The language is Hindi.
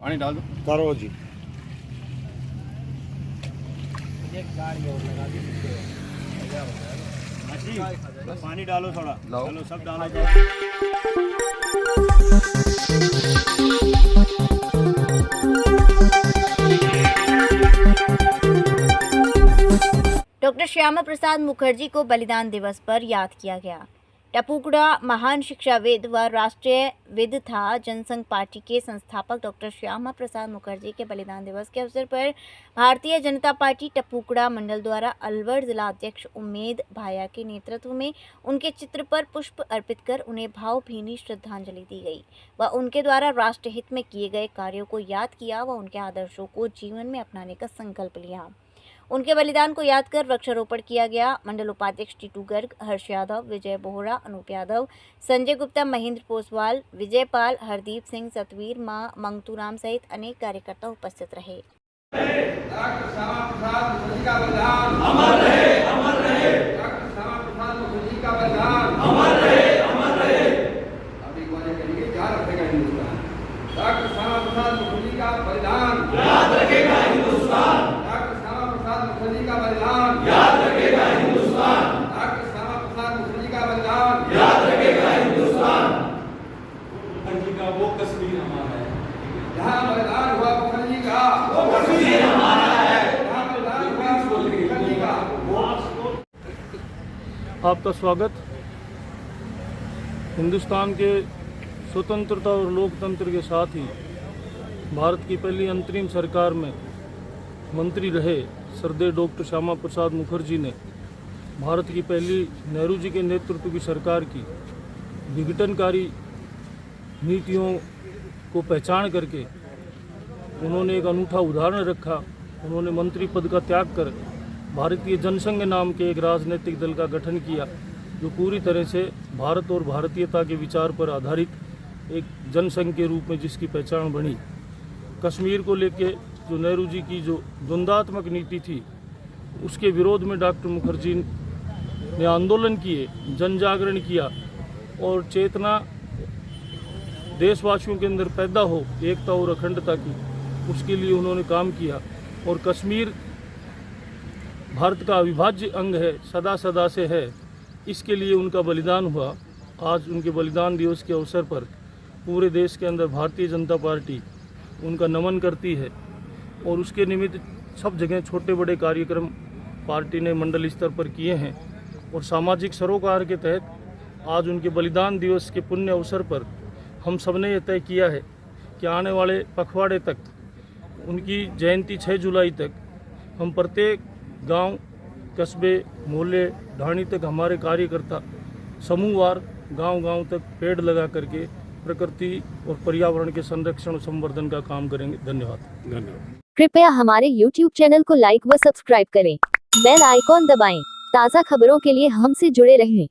पानी डाल दो। करो जी। एक गाड़ी और लगा दी। बस पानी डालो थोड़ा, चलो सब डालो। डॉक्टर श्यामा प्रसाद मुखर्जी को बलिदान दिवस पर याद किया गया। टपुकड़ा महान शिक्षाविद व राष्ट्रीय विद था। जनसंघ पार्टी के संस्थापक डॉक्टर श्यामा प्रसाद मुखर्जी के बलिदान दिवस के अवसर पर भारतीय जनता पार्टी टपुकड़ा मंडल द्वारा अलवर जिला अध्यक्ष उम्मेद भाया के नेतृत्व में उनके चित्र पर पुष्प अर्पित कर उन्हें भावभीनी श्रद्धांजलि दी गई व उनके द्वारा राष्ट्रहित में किए गए कार्यों को याद किया व उनके आदर्शों को जीवन में अपनाने का संकल्प लिया। उनके बलिदान को याद कर वृक्षारोपण किया गया। मंडल उपाध्यक्ष टीटू गर्ग, हर्ष यादव, विजय बोहरा, अनूप यादव, संजय गुप्ता, महेंद्र पोसवाल, विजय पाल, हरदीप सिंह, सतवीर, मां मंगतूराम सहित अनेक कार्यकर्ता उपस्थित रहे। डॉक्टर श्यामा प्रसाद मुखर्जी का बलिदान अमर रहे, अमर रहे। डॉक्टर श्यामा प्रसाद मुखर्जी का बलिदान अमर रहे, अमर रहे। अभी वाले कहेंगे याद रखेगा हिंदुस्तान। डॉक्टर श्यामा प्रसाद मुखर्जी का बलिदान याद रखेगा हिंदुस्तान। मुखर्जी का बलिदान याद रखेगा हिंदुस्तान। डॉक्टर श्यामा प्रसाद मुखर्जी का बलिदान याद रखेगा हिंदुस्तान। मुखर्जी का वो कश्मीर हमारा है, जहाँ बलिदान हुआ मुखर्जी का वो कश्मीर हमारा है, जहाँ बलिदान हुआ मुखर्जी का वो। आपका स्वागत। हिंदुस्तान के स्वतंत्रता और लोकतंत्र के साथ ही भारत की पहली अंतरिम सरकार में मंत्री रहे श्रद्धेय डॉक्टर श्यामा प्रसाद मुखर्जी ने भारत की पहली नेहरू जी के नेतृत्व की सरकार की विघटनकारी नीतियों को पहचान करके उन्होंने एक अनूठा उदाहरण रखा। उन्होंने मंत्री पद का त्याग कर भारतीय जनसंघ नाम के एक राजनीतिक दल का गठन किया, जो पूरी तरह से भारत और भारतीयता के विचार पर आधारित एक जनसंघ के रूप में जिसकी पहचान बनी। कश्मीर को लेके जो नेहरू जी की जो द्वंद्वात्मक नीति थी, उसके विरोध में डॉक्टर मुखर्जी ने आंदोलन किए, जन जागरण किया और चेतना देशवासियों के अंदर पैदा हो एकता और अखंडता की, उसके लिए उन्होंने काम किया। और कश्मीर भारत का अविभाज्य अंग है, सदा सदा से है, इसके लिए उनका बलिदान हुआ। आज उनके बलिदान दिवस के अवसर पर पूरे देश के अंदर भारतीय जनता पार्टी उनका नमन करती है और उसके निमित्त सब जगह छोटे बड़े कार्यक्रम पार्टी ने मंडल स्तर पर किए हैं। और सामाजिक सरोकार के तहत आज उनके बलिदान दिवस के पुण्य अवसर पर हम सब ने यह तय किया है कि आने वाले पखवाड़े तक, उनकी जयंती 6 जुलाई तक, हम प्रत्येक गांव, कस्बे, मोहल्ले, ढाणी तक हमारे कार्यकर्ता समूहवार गांव-गांव तक पेड़ लगा करके प्रकृति और पर्यावरण के संरक्षण और संवर्धन का काम करेंगे। धन्यवाद। कृपया हमारे YouTube चैनल को लाइक व सब्सक्राइब करें। बेल आइकॉन दबाएं। ताज़ा खबरों के लिए हमसे जुड़े रहें।